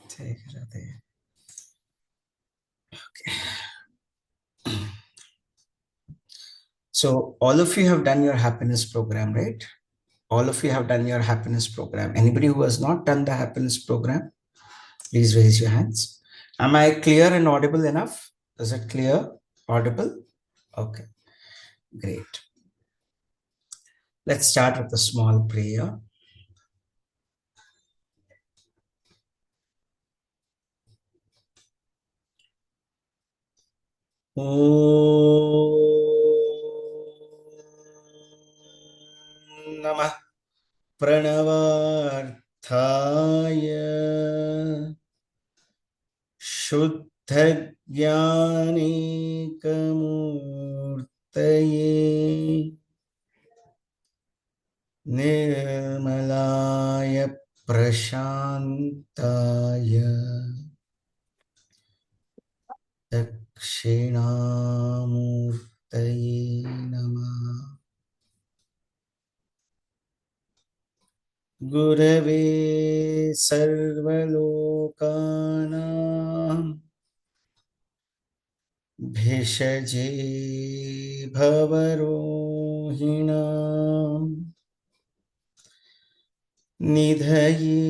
Take it out there. So all of you have done your happiness program, right? All of you have done your happiness program. Anybody who has not done the happiness program, please raise your hands. Am I clear and audible enough? Is it clear? Audible? Okay, great. Let's start with a small prayer. Om Namah Pranavarthaya Shuddha-jnani-kamurtaye Nirmalaya Prashantaya Dakshinamurtaye Namah Gurave Sarvalokanam Bhishaje Bhavarohinam Nidhaye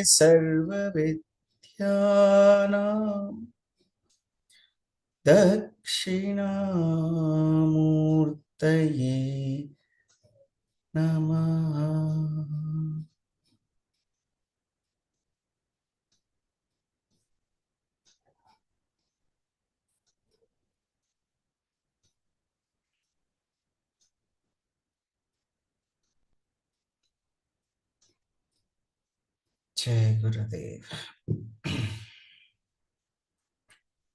Sarvavidyanam Dakshinamurtaye Namah. Jai Gurudev.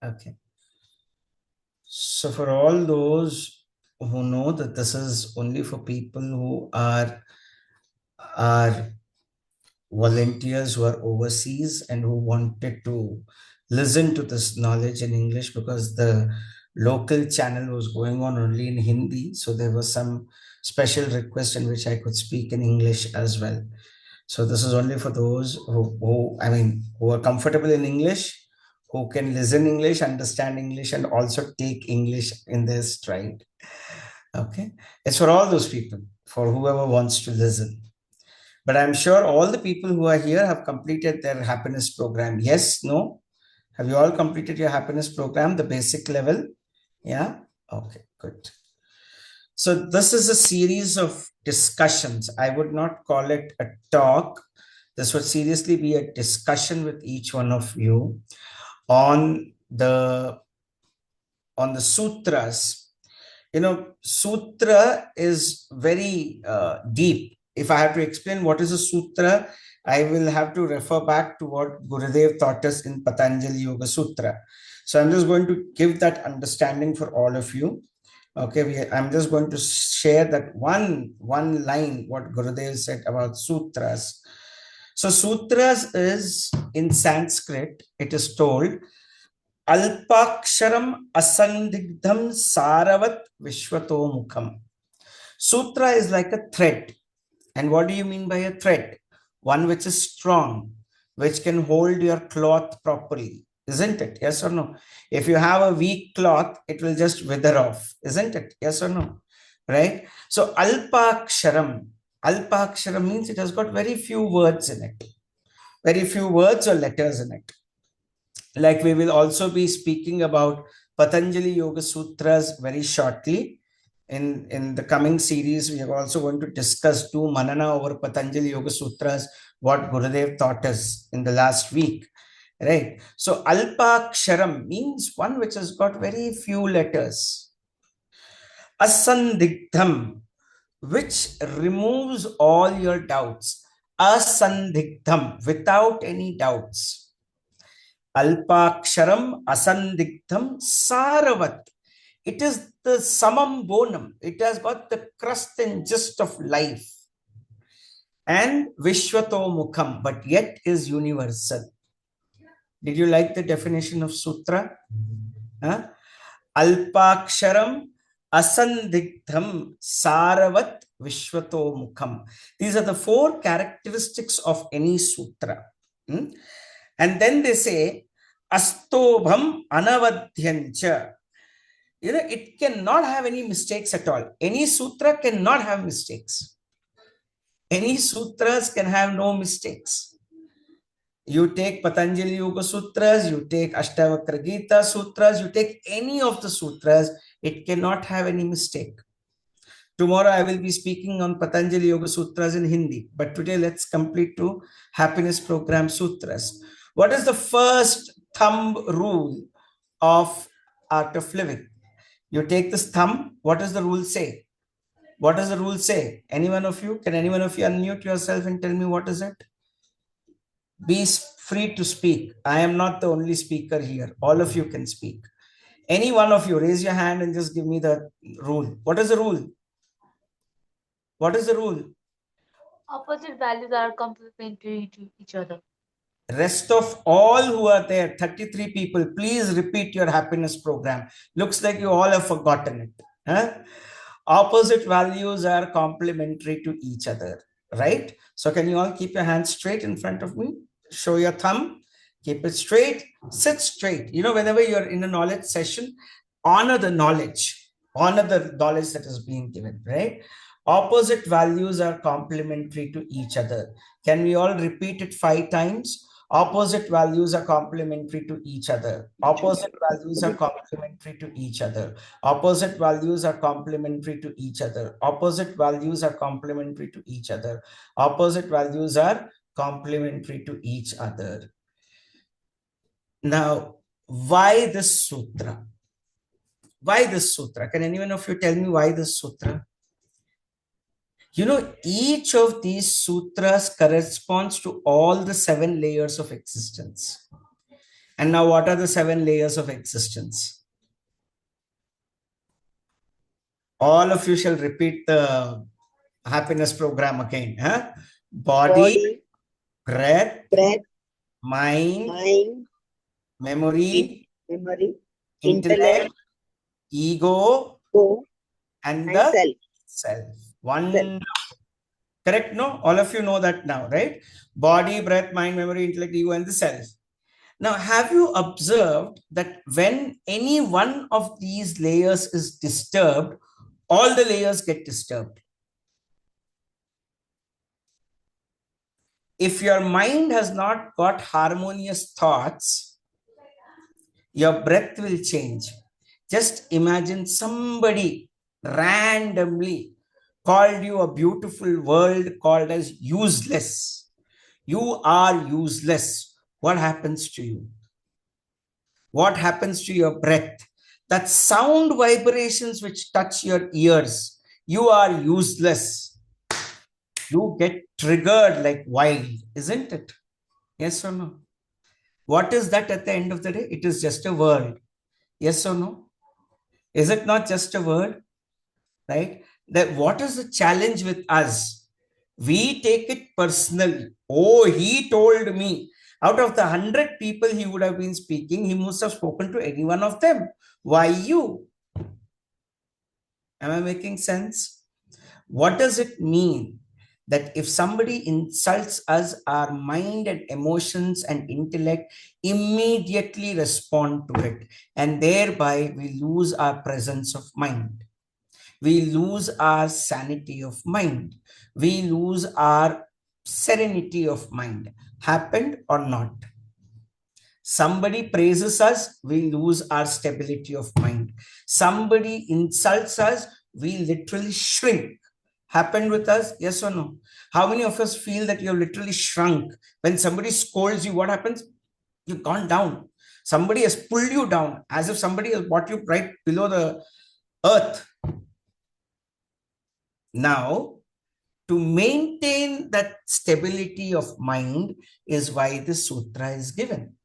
Okay. So for all those who know that this is only for people who are volunteers who are overseas and who wanted to listen to this knowledge in English, because the local channel was going on only in Hindi. So there was some special request in which I could speak in English as well. So this is only for those who are comfortable in English, who can listen English, understand English, and also take English in their stride. Okay. It's for all those people, for whoever wants to listen. But I'm sure all the people who are here have completed their happiness program. Yes, no? Have you all completed your happiness program, the basic level? Yeah? Okay, good. So this is a series of discussions. I would not call it a talk. This would seriously be a discussion with each one of you on the sutras. You know, sutra is very deep. If I have to explain what is a sutra, I will have to refer back to what Gurudev taught us in Patanjali Yoga Sutra. So I'm just going to give that understanding for all of you. Okay, I'm just going to share that one line, what Gurudev said about sutras. So sutras is, in Sanskrit, it is told, Alpaksharam asandigdham saravat vishwato mukham. Sutra is like a thread. And what do you mean by a thread? One which is strong, which can hold your cloth properly. Isn't it? Yes or no? If you have a weak cloth, it will just wither off. Isn't it? Yes or no? Right? So Alpaksharam. Alpaksharam means it has got very few words in it. Very few words or letters in it. Like we will also be speaking about Patanjali Yoga Sutras very shortly. In the coming series, we are also going to discuss, do Manana over Patanjali Yoga Sutras, what Gurudev taught us in the last week. Right. So Alpaksharam means one which has got very few letters. Asandigdham, which removes all your doubts. Asandigdham, without any doubts. Alpaksharam asandigdham saravat. It is the samam bonum. It has got the crust and gist of life. And vishwato mukham, but yet is universal. Did you like the definition of sutra? Huh? Alpaksharam asandigdham saravat Vishwato Mukham. These are the 4 characteristics of any sutra. And then they say, Astobham Anavadhyancha. It cannot have any mistakes at all. Any sutra cannot have mistakes. Any sutras can have no mistakes. You take Patanjali Yoga Sutras, you take Ashtavakra Gita Sutras, you take any of the sutras, it cannot have any mistake. Tomorrow I will be speaking on Patanjali Yoga Sutras in Hindi, but today let's complete to Happiness Program Sutras. What is the first thumb rule of Art of Living? You take this thumb, what does the rule say? What does the rule say? Any one of you? Can any one of you unmute yourself and tell me what is it? Be free to speak. I am not the only speaker here. All of you can speak. Any one of you, raise your hand and just give me the rule. What is the rule? What is the rule? Opposite values are complementary to each other. Rest of all who are there, 33 people, please repeat your happiness program. Looks like you all have forgotten it. Huh? Opposite values are complementary to each other, right? So can you all keep your hands straight in front of me? Show your thumb, keep it straight, sit straight. Whenever you're in a knowledge session, honor the knowledge that is being given, right? Opposite values are complementary to each other. Can we all repeat it 5 times? Opposite values are complementary to each other. Opposite values are complementary to each other. Opposite values are complementary to each other. Opposite values are complementary to each other. Opposite values are complementary to each other. Now, why this sutra? Why this sutra? Can anyone of you tell me why this sutra? Each of these sutras corresponds to all the 7 layers of existence. And now, what are the 7 layers of existence? All of you shall repeat the happiness program again. Huh? Body, breath, mind, memory, intellect, ego, and the self. One. Correct? No? All of you know that now, right? Body, breath, mind, memory, intellect, ego, and the self. Now, have you observed that when any one of these layers is disturbed, all the layers get disturbed? If your mind has not got harmonious thoughts, your breath will change. Just imagine somebody randomly called you a beautiful word called as useless. You are useless. What happens to you? What happens to your breath? That sound vibrations which touch your ears. You are useless. You get triggered like wild, isn't it? Yes or no? What is that at the end of the day? It is just a word. Yes or no? Is it not just a word? Right? That what is the challenge with us? We take it personally. Oh, he told me. Out of the 100 people he would have been speaking, he must have spoken to any one of them. Why you? Am I making sense? What does it mean? That if somebody insults us, our mind and emotions and intellect immediately respond to it. And thereby we lose our presence of mind. We lose our sanity of mind. We lose our serenity of mind. Happened or not? Somebody praises us, we lose our stability of mind. Somebody insults us, we literally shrink. Happened with us? Yes or no? How many of us feel that you have literally shrunk? When somebody scolds you, what happens? You've gone down. Somebody has pulled you down as if somebody has brought you right below the earth. Now, to maintain that stability of mind is why this sutra is given.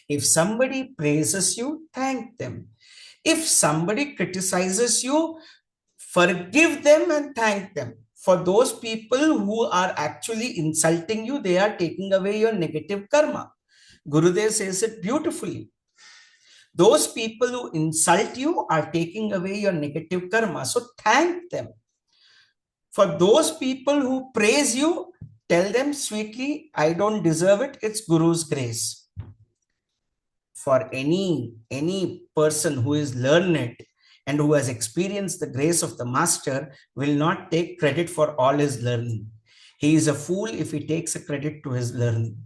If somebody praises you, thank them. If somebody criticizes you, forgive them and thank them. For those people who are actually insulting you, they are taking away your negative karma. Gurudev says it beautifully. Those people who insult you are taking away your negative karma. So thank them. For those people who praise you, tell them sweetly, I don't deserve it. It's Guru's grace. For any person who is learned and who has experienced the grace of the master will not take credit for all his learning. He is a fool if he takes a credit to his learning.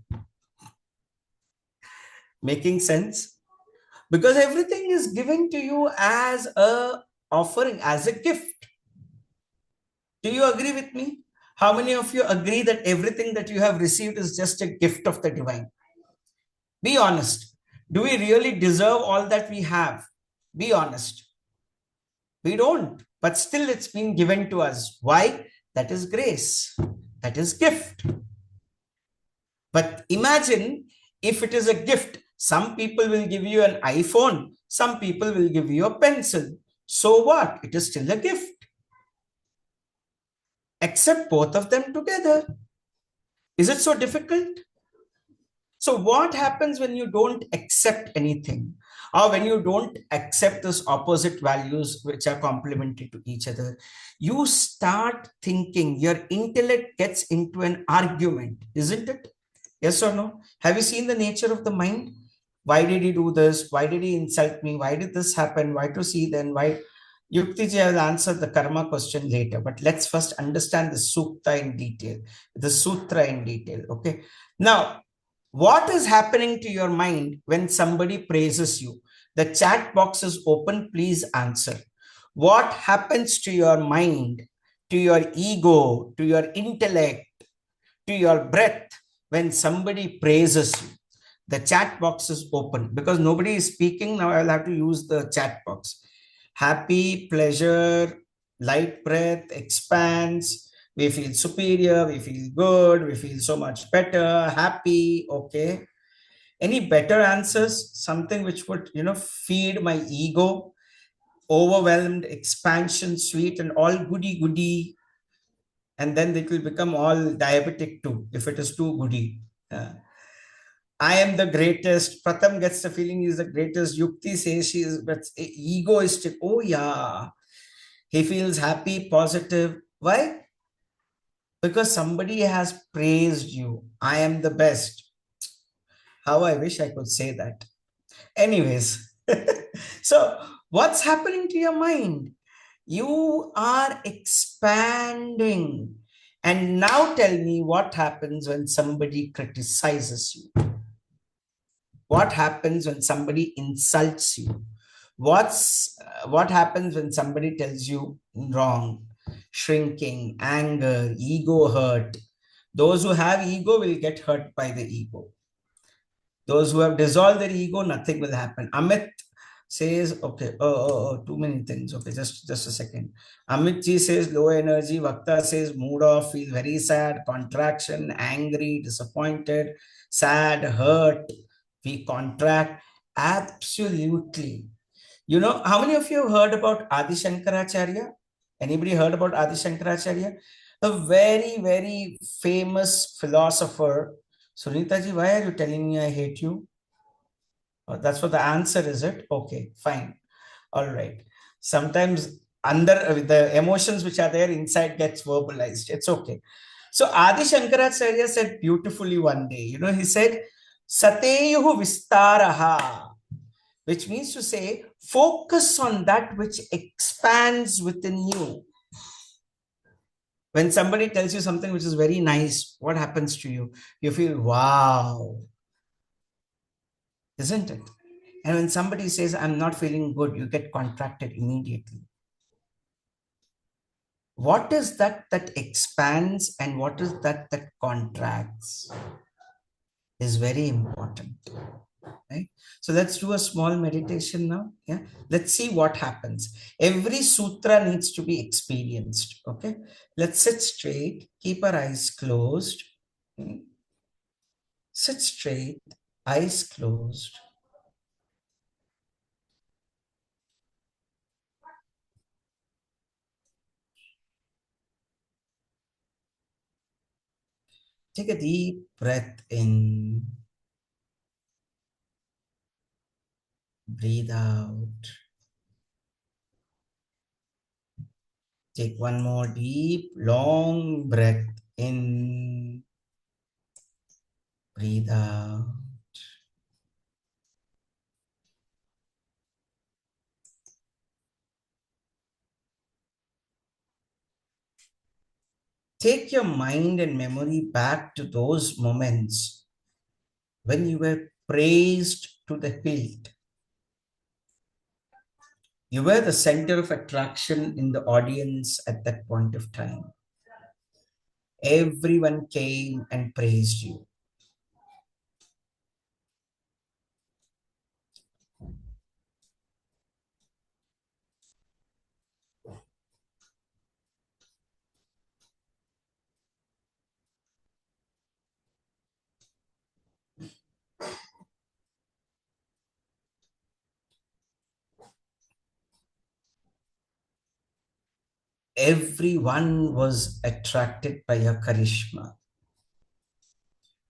Making sense? Because everything is given to you as a offering, as a gift. Do you agree with me? How many of you agree that everything that you have received is just a gift of the divine? Be honest. Do we really deserve all that we have? Be honest. We don't, but still it's been given to us. Why? That is grace. That is gift. But imagine if it is a gift, some people will give you an iPhone, some people will give you a pencil. So what? It is still a gift. Accept both of them together. Is it so difficult? So what happens when you don't accept anything, or when you don't accept those opposite values which are complementary to each other? You start thinking, your intellect gets into an argument, isn't it? Yes or no? Have you seen the nature of the mind? Why did he do this? Why did he insult me? Why did this happen? Why to see then? Why? Yuktiji, I will answer the karma question later, but let's first understand the sukta in detail, the sutra in detail. Okay. Now, what is happening to your mind when somebody praises you? The chat box is open. Please answer. What happens to your mind, to your ego, to your intellect, to your breath when somebody praises you? The chat box is open because nobody is speaking. Now I'll have to use the chat box. Happy, pleasure, light breath, expands. We feel superior, we feel good, we feel so much better, happy. Okay. Any better answers? Something which would, feed my ego, overwhelmed, expansion, sweet, and all goody goody. And then it will become all diabetic too, if it is too goody. I am the greatest. Pratham gets the feeling he's the greatest. Yukti says she is, but egoistic. Oh, yeah. He feels happy, positive. Why? Because somebody has praised you. I am the best. How I wish I could say that. Anyways, so what's happening to your mind? You are expanding. And now tell me what happens when somebody criticizes you. What happens when somebody insults you? What happens when somebody tells you wrong? Shrinking, anger, ego hurt. Those who have ego will get hurt by the ego. Those who have dissolved their ego, nothing will happen. Amit says, okay, too many things. Okay, just a second. Amit ji says low energy. Vakta says mood off, feel very sad, contraction, angry, disappointed, sad, hurt. We contract. Absolutely. How many of you have heard about Adi Shankaracharya? Anybody heard about Adi Shankaracharya? A very, very famous philosopher. Sunita ji, why are you telling me I hate you? Oh, that's what the answer is, it? Okay, fine. All right. Sometimes under the emotions which are there inside gets verbalized. It's okay. So Adi Shankaracharya said beautifully one day, he said, Sateyuhu vistaraha, which means to say, focus on that which expands within you. When somebody tells you something which is very nice, what happens to you? You feel, wow, isn't it? And when somebody says, I'm not feeling good, you get contracted immediately. What is that expands and what is that contracts is very important. Right? So let's do a small meditation now. Yeah. Let's see what happens. Every sutra needs to be experienced. Okay. Let's sit straight. Keep our eyes closed. Okay. Sit straight. Eyes closed. Take a deep breath in. Breathe out. Take one more deep, long breath in. Breathe out. Take your mind and memory back to those moments when you were praised to the hilt. You were the center of attraction in the audience at that point of time. Everyone came and praised you. Everyone was attracted by your charisma.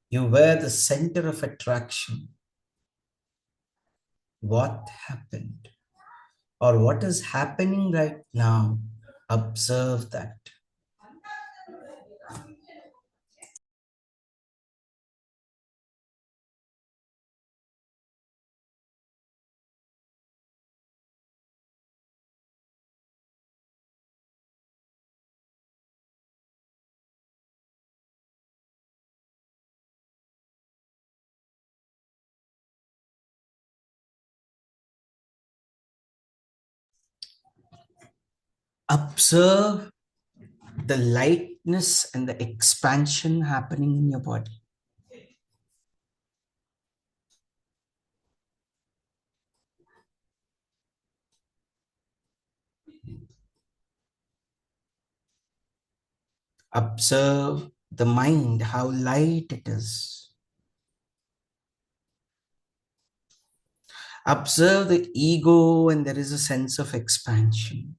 You were the center of attraction. What happened, or what is happening right now? Observe that. Observe the lightness and the expansion happening in your body. Observe the mind, how light it is. Observe the ego, and there is a sense of expansion.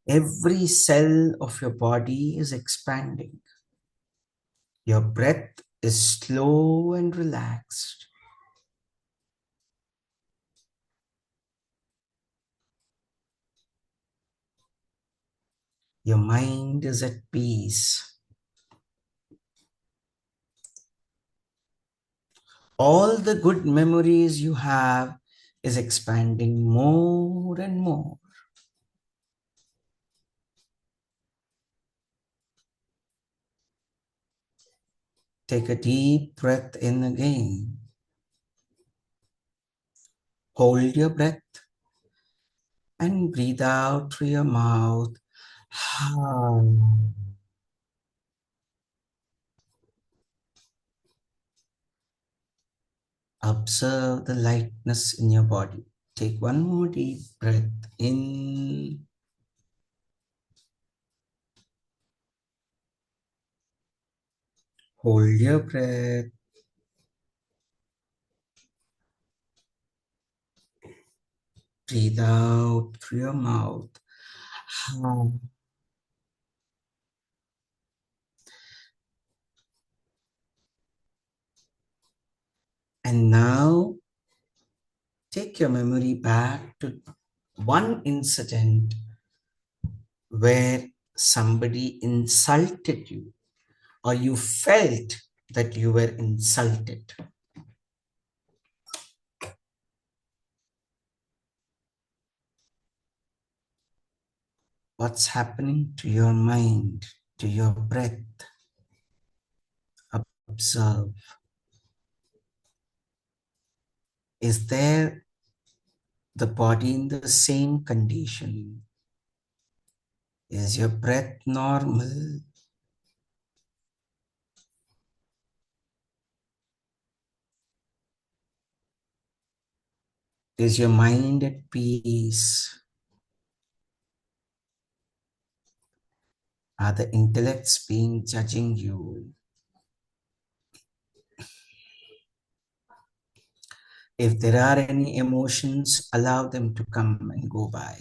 Every cell of your body is expanding. Your breath is slow and relaxed. Your mind is at peace. All the good memories you have is expanding more and more. Take a deep breath in again. Hold your breath and breathe out through your mouth. Observe the lightness in your body. Take one more deep breath in. Hold your breath. Breathe out through your mouth. And now take your memory back to one incident where somebody insulted you, or you felt that you were insulted. What's happening to your mind, to your breath? Observe. Is there the body in the same condition? Is your breath normal? Is your mind at peace? Are the intellects being judging you? If there are any emotions, allow them to come and go by.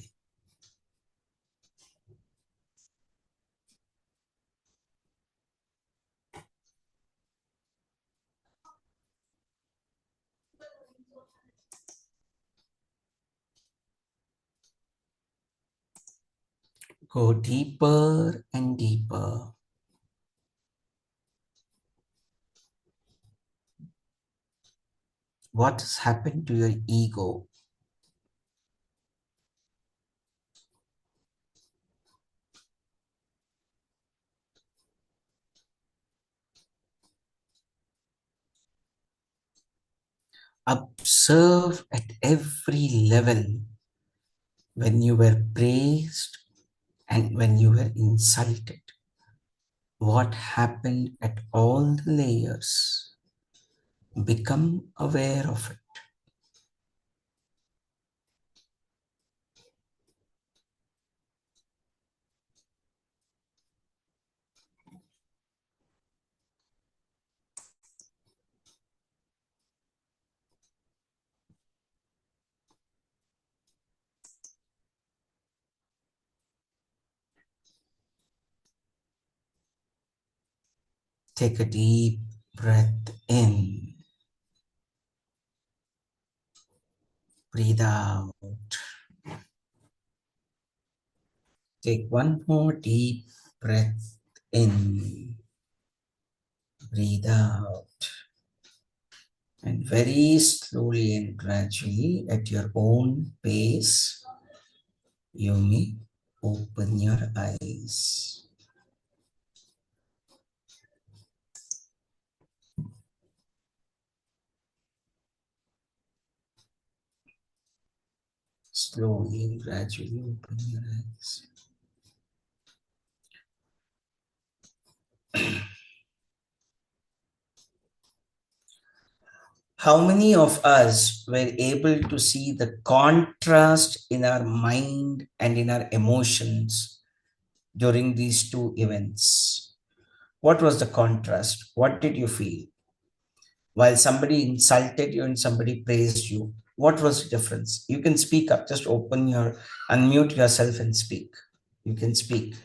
Go deeper and deeper. What has happened to your ego? Observe at every level when you were praised and when you were insulted. What happened at all the layers? Become aware of it. Take a deep breath in. Breathe out. Take one more deep breath in. Breathe out. And very slowly and gradually, at your own pace, you may open your eyes. Slowly and gradually open your eyes. How many of us were able to see the contrast in our mind and in our emotions during these two events? What was the contrast? What did you feel? While somebody insulted you and somebody praised you, what was the difference? You can speak up, just unmute yourself and speak. You can speak.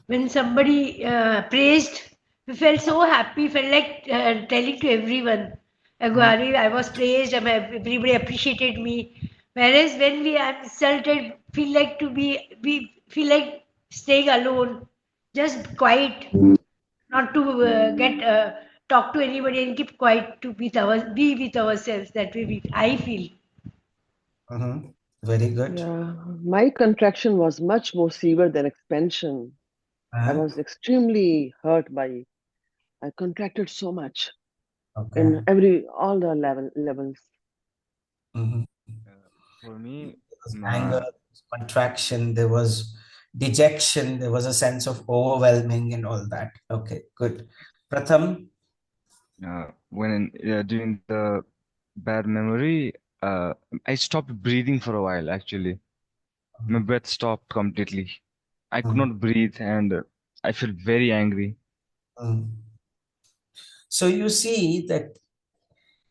When somebody praised, we felt so happy, felt like telling to everyone, Agwari, I was praised, everybody appreciated me. Whereas when we are insulted, we feel like staying alone, just quiet, not to get talk to anybody and keep quiet to be with ourselves. That way, I feel. Very good. Yeah, my contraction was much more severe than expansion. I Uh-huh. was extremely hurt by. I contracted so much Okay. in all the levels. Mhm. For me, There was anger, uh, there was contraction, there was dejection, there was a sense of overwhelming and all that. Okay, good. Pratham. during the bad memory, uh, I stopped breathing for a while, actually. My breath stopped completely. I could Mm, not breathe, and I felt very angry. mm. So you see that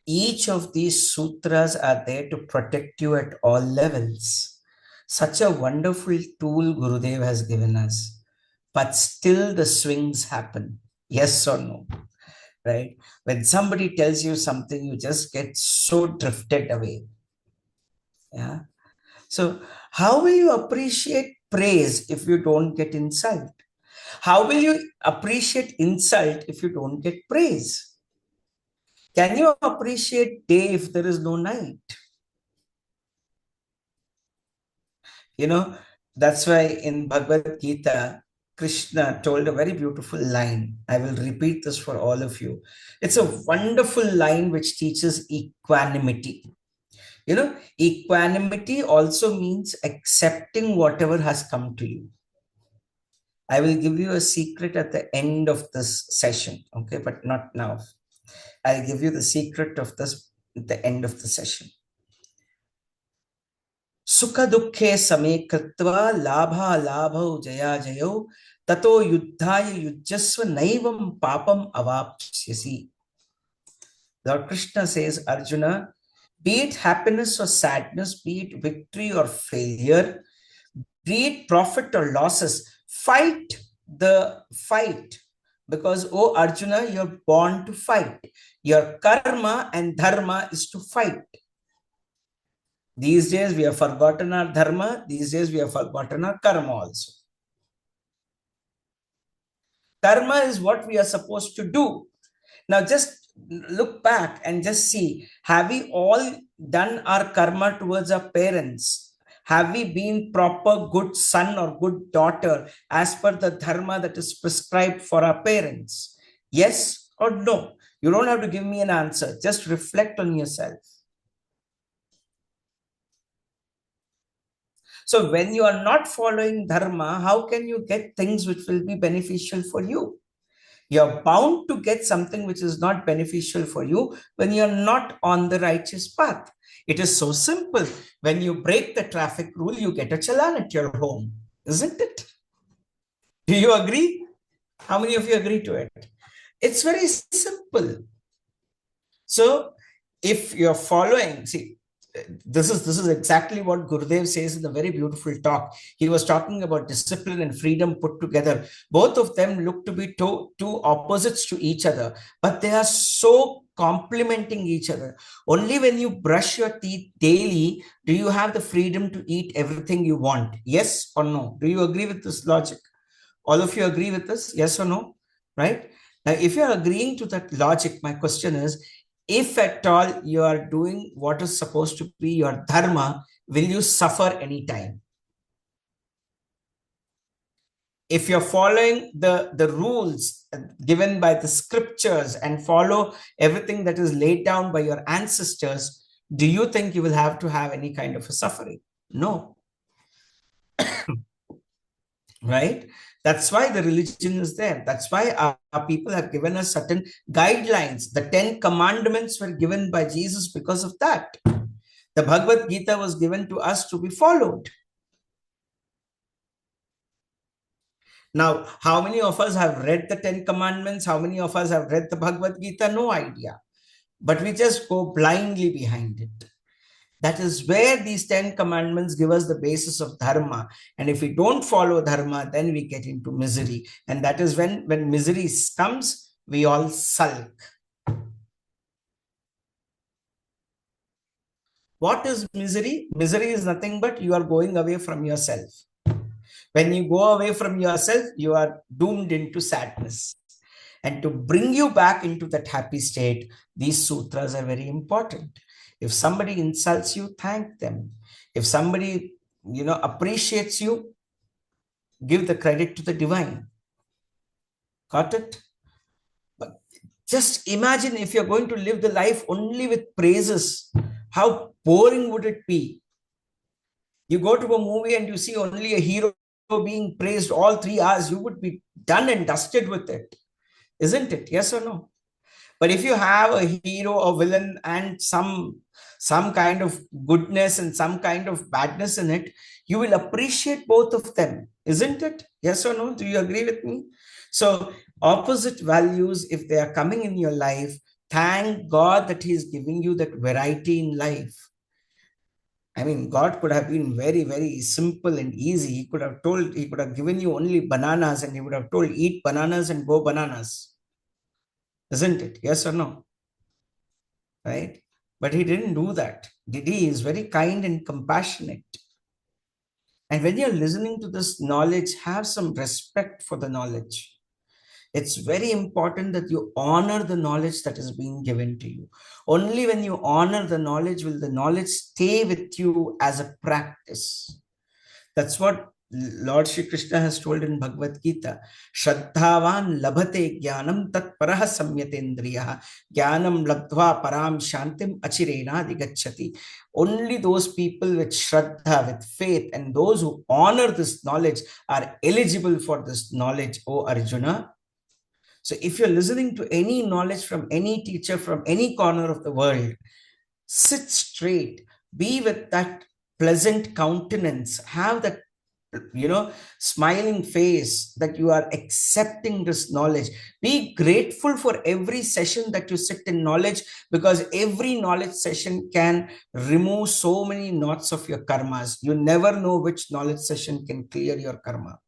each of these sutras are there to protect you at all levels. Such a wonderful tool Gurudev has given us. But still the swings happen. Yes or no? Right? When somebody tells you something, you just get so drifted away. Yeah. So, how will you appreciate praise if you don't get insult? How will you appreciate insult if you don't get praise? Can you appreciate day if there is no night? You know, that's why in Bhagavad Gita, Krishna told a very beautiful line. I will repeat this for all of you. It's a wonderful line which teaches equanimity. Equanimity also means accepting whatever has come to you. I will give you a secret at the end of this session, okay, but not now. I'll give you the secret of this at the end of the session. सुख दुखे समे कृत्वा लाभा लाभौ जया जयो ततो युद्धाय युज्यस्व नैवं पापम अवाप्स्यसि. Lord Krishna says, Arjuna, be it happiness or sadness, be it victory or failure, be it profit or losses, fight the fight. Because, oh Arjuna, you're born to fight. Your karma and dharma is to fight. These days we have forgotten our dharma. These days we have forgotten our karma also. Karma is what we are supposed to do. Now just look back and just see, have we all done our karma towards our parents? Have we been proper good son or good daughter as per the dharma that is prescribed for our parents? Yes or no? You don't have to give me an answer. Just reflect on yourself. So when you are not following dharma, how can you get things which will be beneficial for you? You're bound to get something which is not beneficial for you when you're not on the righteous path. It is so simple. When you break the traffic rule, you get a challan at your home, isn't it? Do you agree? How many of you agree to it? It's very simple. So if you're following, see, this is exactly what Gurudev says in the very beautiful talk. He was talking about discipline and freedom put together. Both of them look to be two opposites to each other, but they are so complementing each other. Only when you brush your teeth daily do you have the freedom to eat everything you want. Yes or no? Do you agree with this logic? All of you agree with this? Yes or no? Right? Now, if you're agreeing to that logic, my question is, if at all you are doing what is supposed to be your dharma, will you suffer anytime? If you're following the rules given by the scriptures and follow everything that is laid down by your ancestors, do you think you will have to have any kind of a suffering? No. Right? That's why the religion is there. That's why our people have given us certain guidelines. The 10 commandments were given by Jesus because of that. The Bhagavad Gita was given to us to be followed. Now, how many of us have read the 10 commandments? How many of us have read the Bhagavad Gita? No idea. But we just go blindly behind it. That is where these 10 commandments give us the basis of dharma. And if we don't follow dharma, then we get into misery. And that is when misery comes, we all sulk. What is misery? Misery is nothing but you are going away from yourself. When you go away from yourself, you are doomed into sadness. And to bring you back into that happy state, these sutras are very important. If somebody insults you, thank them. If somebody, appreciates you, give the credit to the divine. Got it? But just imagine if you're going to live the life only with praises, how boring would it be? You go to a movie and you see only a hero being praised all 3 hours, you would be done and dusted with it. Isn't it? Yes or no? But if you have a hero, a villain, and some kind of goodness and some kind of badness in it, you will appreciate both of them. Isn't it? Yes or no? Do you agree with me? So opposite values, if they are coming in your life, thank God that He is giving you that variety in life. I mean, God could have been very, very simple and easy. He could have given you only bananas and He would have told, eat bananas and go bananas. Isn't it? Yes or no? Right? But He didn't do that. He is very kind and compassionate. And when you're listening to this knowledge, have some respect for the knowledge. It's very important that you honor the knowledge that is being given to you. Only when you honor the knowledge will the knowledge stay with you as a practice. That's what Lord Shri Krishna has told in Bhagavad Gita. Shraddhavan labhate jnanam tat paraha samyatendriyaha jnanam labdhva param shantim achirena digacchati. Only those people with shraddha, with faith, and those who honor this knowledge are eligible for this knowledge, O Arjuna. So if you're listening to any knowledge from any teacher from any corner of the world, sit straight, be with that pleasant countenance, have that smiling face that you are accepting this knowledge. Be grateful for every session that you sit in knowledge, because every knowledge session can remove so many knots of your karmas. You never know which knowledge session can clear your karma.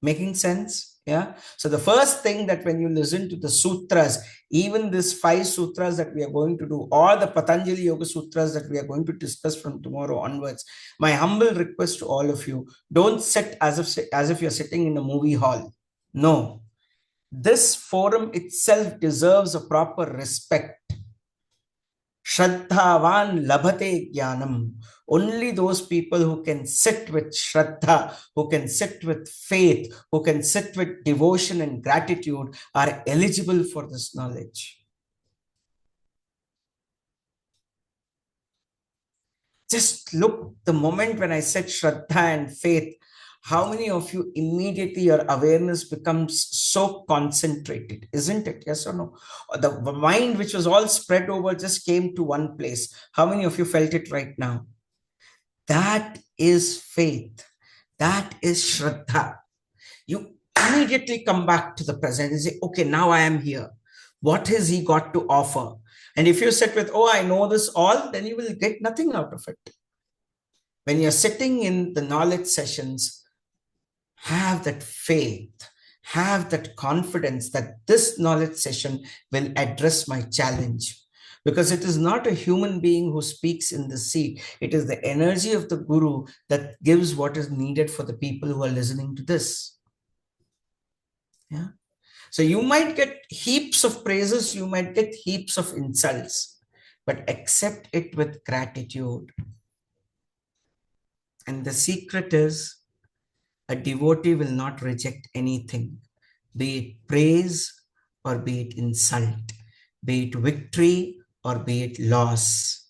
Making sense? Yeah. So the first thing that when you listen to the sutras, even these 5 sutras that we are going to do, or the Patanjali Yoga Sutras that we are going to discuss from tomorrow onwards, my humble request to all of you, don't sit as if you're sitting in a movie hall. No, this forum itself deserves a proper respect. Shraddhavan labhate jnanam. Only those people who can sit with Shraddha, who can sit with faith, who can sit with devotion and gratitude are eligible for this knowledge. Just look, the moment when I said Shraddha and faith, how many of you immediately your awareness becomes so concentrated, isn't it? Yes or no? The mind which was all spread over just came to one place. How many of you felt it right now? That is faith. That is Shraddha. You immediately come back to the present and say, okay, now I am here. What has he got to offer? And if you sit with, oh, I know this all, then you will get nothing out of it. When you're sitting in the knowledge sessions, have that faith, have that confidence that this knowledge session will address my challenge. Because it is not a human being who speaks in the seat. It is the energy of the Guru that gives what is needed for the people who are listening to this. Yeah. So you might get heaps of praises, you might get heaps of insults, but accept it with gratitude. And the secret is, a devotee will not reject anything, be it praise or be it insult, be it victory or be it loss.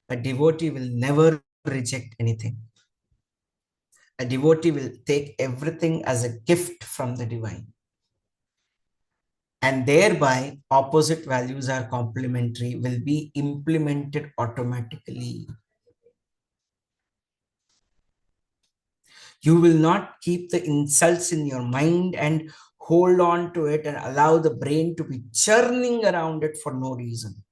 A devotee will never reject anything. A devotee will take everything as a gift from the divine. And thereby, opposite values are complementary, will be implemented automatically. You will not keep the insults in your mind and hold on to it and allow the brain to be churning around it for no reason.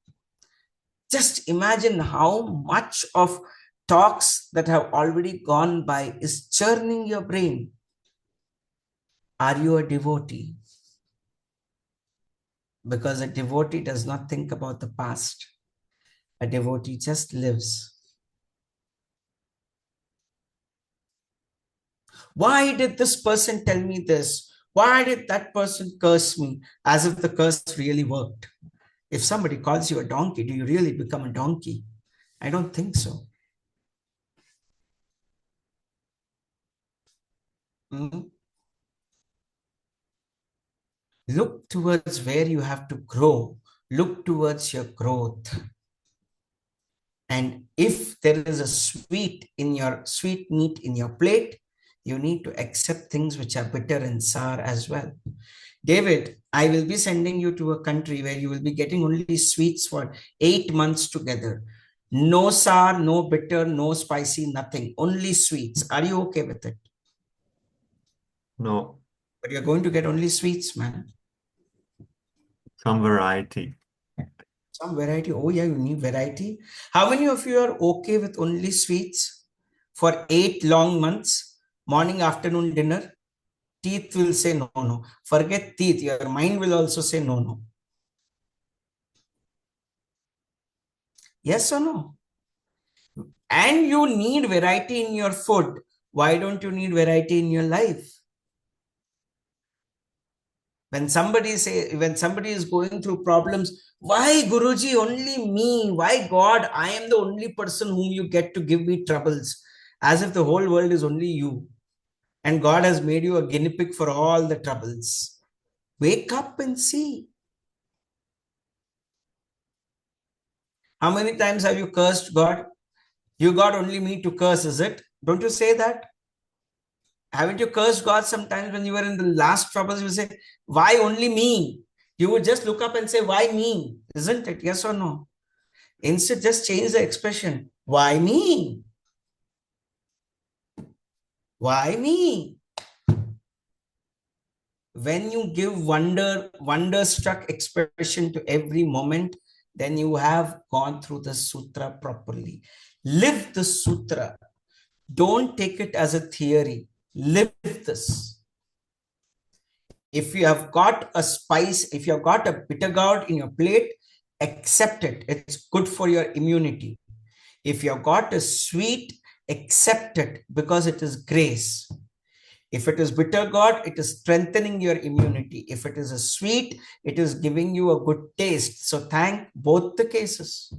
Just imagine how much of talks that have already gone by is churning your brain. Are you a devotee? Because a devotee does not think about the past. A devotee just lives. Why did this person tell me this? Why did that person curse me? As if the curse really worked. If somebody calls you a donkey, do you really become a donkey? I don't think so. Look towards where you have to grow. Look towards your growth. And if there is a sweet meat in your plate, you need to accept things which are bitter and sour as well. David, I will be sending you to a country where you will be getting only sweets for 8 months together. No sour, no bitter, no spicy, nothing. Only sweets. Are you okay with it? No. But you're going to get only sweets, man. Some variety. Some variety. Oh yeah, you need variety. How many of you are okay with only sweets for 8 long months? Morning, afternoon, dinner? Teeth will say no, no. Forget teeth. Your mind will also say no, no. Yes or no? And you need variety in your food. Why don't you need variety in your life? When somebody is going through problems, why Guruji, only me? Why God? I am the only person whom you get to give me troubles. As if the whole world is only you. And God has made you a guinea pig for all the troubles. Wake up and see. How many times have you cursed God? You got only me to curse, is it? Don't you say that? Haven't you cursed God sometimes when you were in the last troubles? You say, why only me? You would just look up and say, why me? Isn't it? Yes or no? Instead, just change the expression. Why me? Why me? When you give wonder-struck expression to every moment, then you have gone through the sutra properly. Live the sutra. Don't take it as a theory. Live this. If you have got a spice, if you have got a bitter gourd in your plate, accept it. It's good for your immunity. If you have got a sweet, accept it because it is grace. If it is bitter gourd, it is strengthening your immunity. If it is a sweet, it is giving you a good taste. So thank both the cases.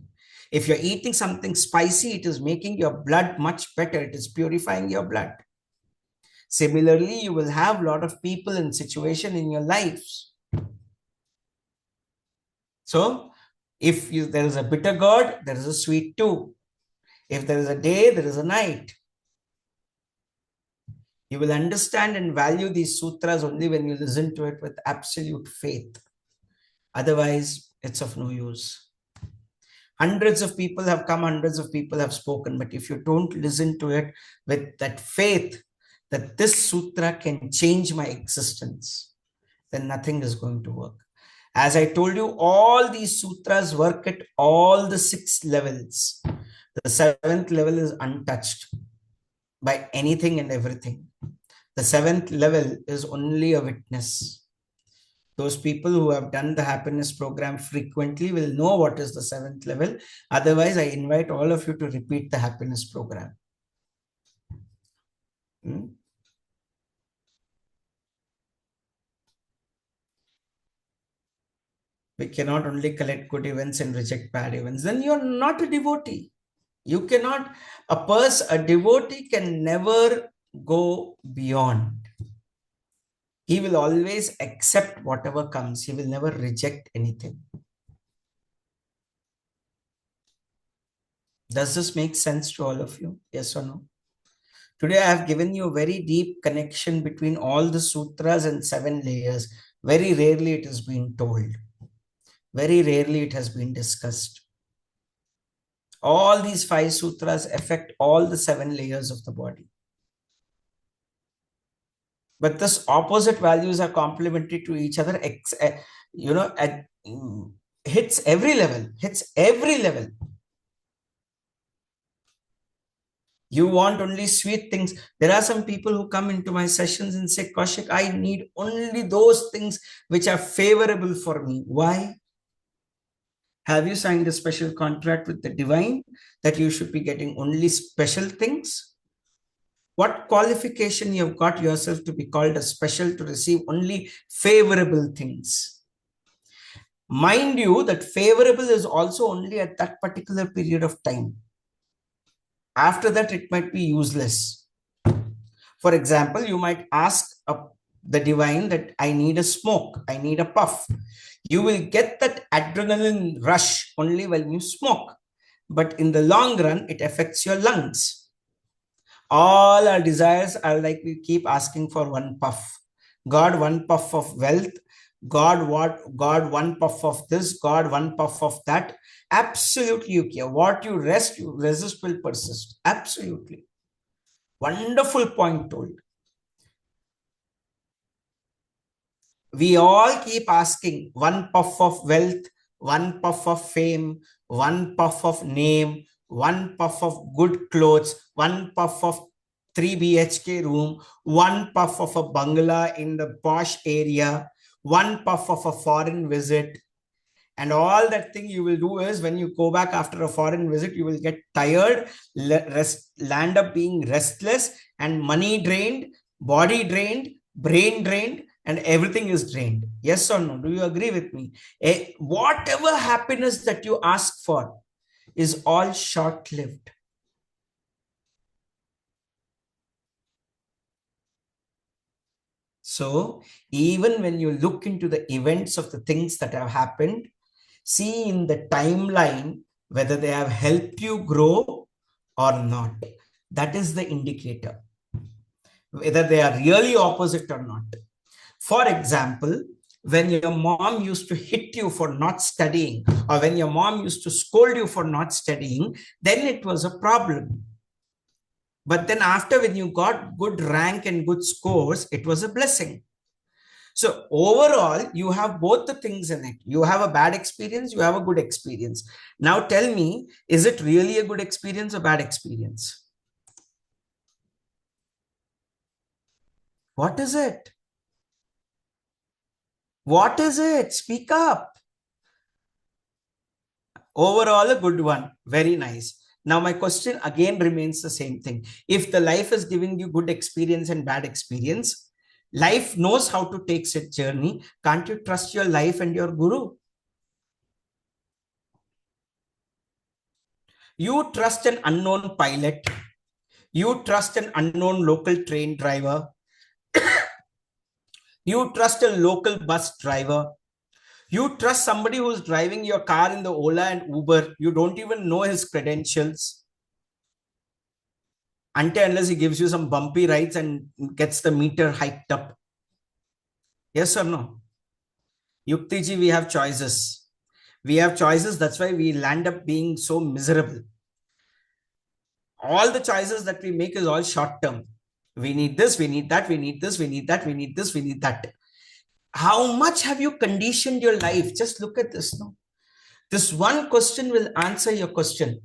If you're eating something spicy, it is making your blood much better. It is purifying your blood. Similarly, you will have a lot of people and situation in your lives. So if there is a bitter gourd, there is a sweet too. If there is a day, there is a night. You will understand and value these sutras only when you listen to it with absolute faith. Otherwise, it's of no use. Hundreds of people have come, hundreds of people have spoken, but if you don't listen to it with that faith that this sutra can change my existence, then nothing is going to work. As I told you, all these sutras work at all the 6 levels. The 7th level is untouched by anything and everything. The 7th level is only a witness. Those people who have done the happiness program frequently will know what is the 7th level. Otherwise, I invite all of you to repeat the happiness program. We cannot only collect good events and reject bad events. Then you're not a devotee. You cannot, a devotee can never go beyond. He will always accept whatever comes. He will never reject anything. Does this make sense to all of you? Yes or no? Today I have given you a very deep connection between all the sutras and 7 layers. Very rarely it has been told. Very rarely it has been discussed. All these 5 sutras affect all the 7 layers of the body. But this opposite values are complementary to each other, hits every level. You want only sweet things. There are some people who come into my sessions and say, Kaushik, I need only those things which are favorable for me. Why? Have you signed a special contract with the divine that you should be getting only special things? What qualification you have got yourself to be called a special to receive only favorable things? Mind you, that favorable is also only at that particular period of time. After that, it might be useless. For example, you might ask the divine that I need a smoke, I need a puff. You will get that adrenaline rush only when you smoke. But in the long run, it affects your lungs. All our desires are like we keep asking for one puff. God, one puff of wealth. God, one puff of this. God, one puff of that. Absolutely, you care. What you resist will persist. Absolutely. Wonderful point told. We all keep asking one puff of wealth, one puff of fame, one puff of name, one puff of good clothes, one puff of 3 BHK room, one puff of a bungalow in the posh area, one puff of a foreign visit. And all that thing you will do is when you go back after a foreign visit, you will get tired, land up being restless, and money drained, body drained, brain drained, and everything is drained. Yes or no? Do you agree with me? Whatever happiness that you ask for is all short-lived. So even when you look into the events of the things that have happened, see in the timeline whether they have helped you grow or not. That is the indicator, whether they are really opposite or not. For example, when your mom used to hit you for not studying, or when your mom used to scold you for not studying, then it was a problem. But then after, when you got good rank and good scores, it was a blessing. So overall, you have both the things in it. You have a bad experience, you have a good experience. Now tell me, is it really a good experience or bad experience? What is it? What is it? Speak up. Overall, a good one. Very nice. Now, my question again remains the same thing. If the life is giving you good experience and bad experience, life knows how to take its journey. Can't you trust your life and your guru? You trust an unknown pilot. You trust an unknown local train driver. You trust a local bus driver. You trust somebody who's driving your car in the Ola and Uber. You don't even know his credentials. Until unless he gives you some bumpy rides and gets the meter hiked up. Yes or no? Yukti ji, we have choices. We have choices. That's why we land up being so miserable. All the choices that we make is all short term. We need this, we need that, we need this, we need that, we need this, we need that. How much have you conditioned your life? Just look at this. No? This one question will answer your question.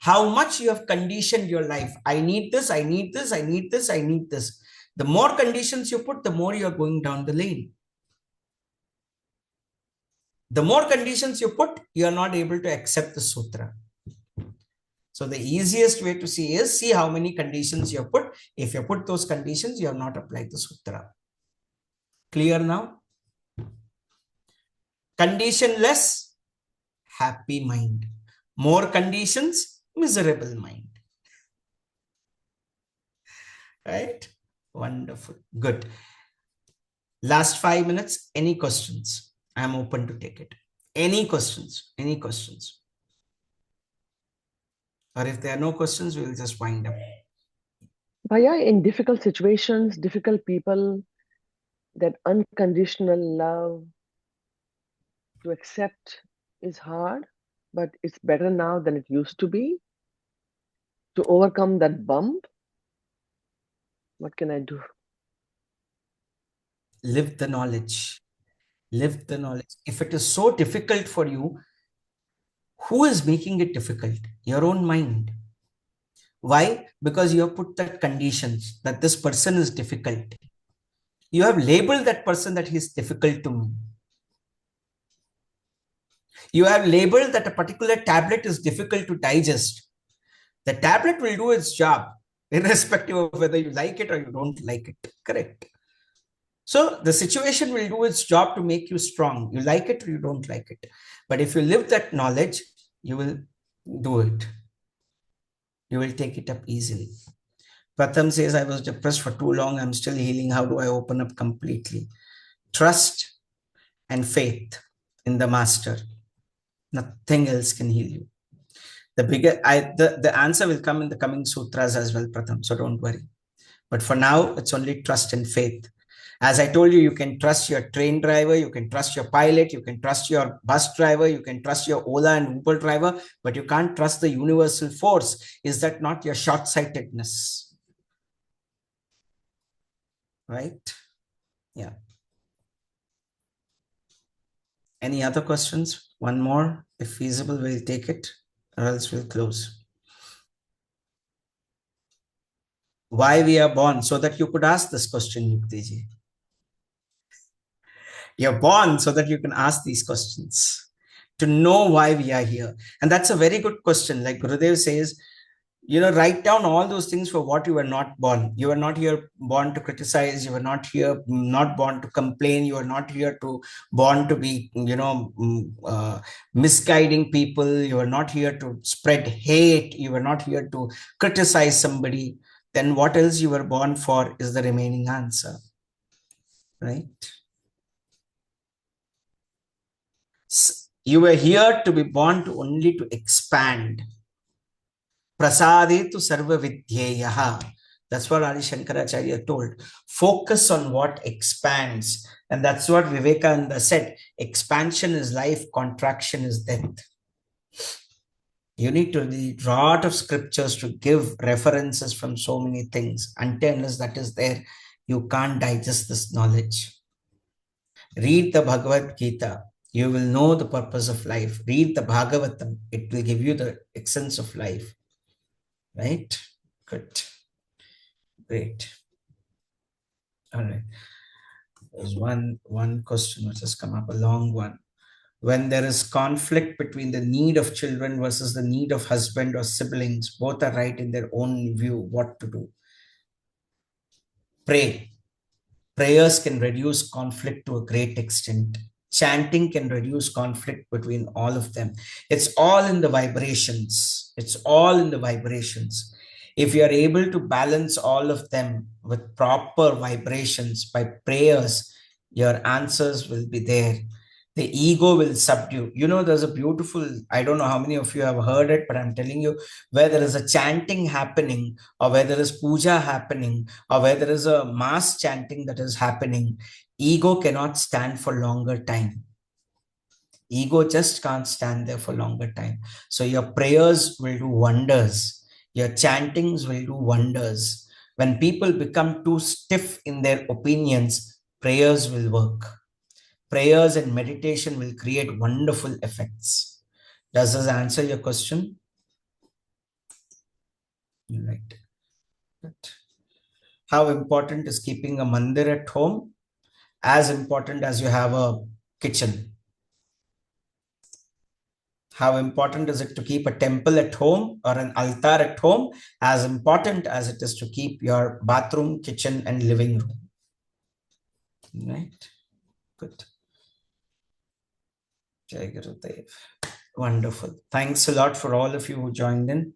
How much you have conditioned your life. I need this, I need this, I need this, I need this. The more conditions you put, the more you're going down the lane. The more conditions you put, you're not able to accept the sutra. So the easiest way to see is see how many conditions you have put. If you put those conditions, you have not applied the sutra. Clear now? Conditionless, happy mind. More conditions, miserable mind. Right? Wonderful. Good. Last 5 minutes. Any questions? I'm open to take it. Any questions? Any questions? Or if there are no questions, we'll just wind up. Bhaiya, in difficult situations, difficult people, that unconditional love to accept is hard, but it's better now than it used to be. To overcome that bump, what can I do? Live the knowledge. Live the knowledge. If it is so difficult for you, who is making it difficult? Your own mind. Why? Because you have put that conditions that this person is difficult. You have labeled that person that he is difficult to me. You have labeled that a particular tablet is difficult to digest. The tablet will do its job, irrespective of whether you like it or you don't like it. Correct. So the situation will do its job to make you strong. You like it or you don't like it. But if you live that knowledge, you will do it. You will take it up easily. Pratham says, I was depressed for too long. I'm still healing. How do I open up completely? Trust and faith in the master. Nothing else can heal you. The answer will come in the coming sutras as well, Pratham. So don't worry. But for now, it's only trust and faith. As I told you, you can trust your train driver, you can trust your pilot, you can trust your bus driver, you can trust your Ola and Uber driver, but you can't trust the universal force. Is that not your short-sightedness? Right? Yeah. Any other questions? One more. If feasible, we'll take it, or else we'll close. Why we are born? So that you could ask this question, Yukti ji. You're born so that you can ask these questions, to know why we are here. And that's a very good question. Like Gurudev says, write down all those things for what you were not born. You were not here born to criticize. You were not here, not born to complain. You were not here born to be, misguiding people. You were not here to spread hate. You were not here to criticize somebody. Then what else you were born for is the remaining answer, right? You were here to be born to only to expand. Prasade tu sarva vidyeyaha. That's what Adi Shankaracharya told. Focus on what expands. And that's what Vivekananda said. Expansion is life, contraction is death. You need to read a lot of scriptures to give references from so many things. Until unless that is there, you can't digest this knowledge. Read the Bhagavad Gita. You will know the purpose of life. Read the Bhagavatam. It will give you the essence of life. Right? Good. Great. All right. There's one question which has come up, a long one. When there is conflict between the need of children versus the need of husband or siblings, both are right in their own view, what to do? Pray. Prayers can reduce conflict to a great extent. Chanting can reduce conflict between all of them. It's all in the vibrations. It's all in the vibrations. If you are able to balance all of them with proper vibrations by prayers, your answers will be there. The ego will subdue. You know, there's a beautiful, I don't know how many of you have heard it, but I'm telling you, where there is a chanting happening, or where there is puja happening, or where there is a mass chanting that is happening, ego cannot stand for longer time. Ego just can't stand there for longer time. So your prayers will do wonders. Your chantings will do wonders. When people become too stiff in their opinions, prayers will work. Prayers and meditation will create wonderful effects. Does this answer your question? Right. Good. How important is keeping a mandir at home? As important as you have a kitchen. How important is it to keep a temple at home or an altar at home? As important as it is to keep your bathroom, kitchen, and living room. Right? Good. Jai Gurudev. Wonderful. Thanks a lot for all of you who joined in.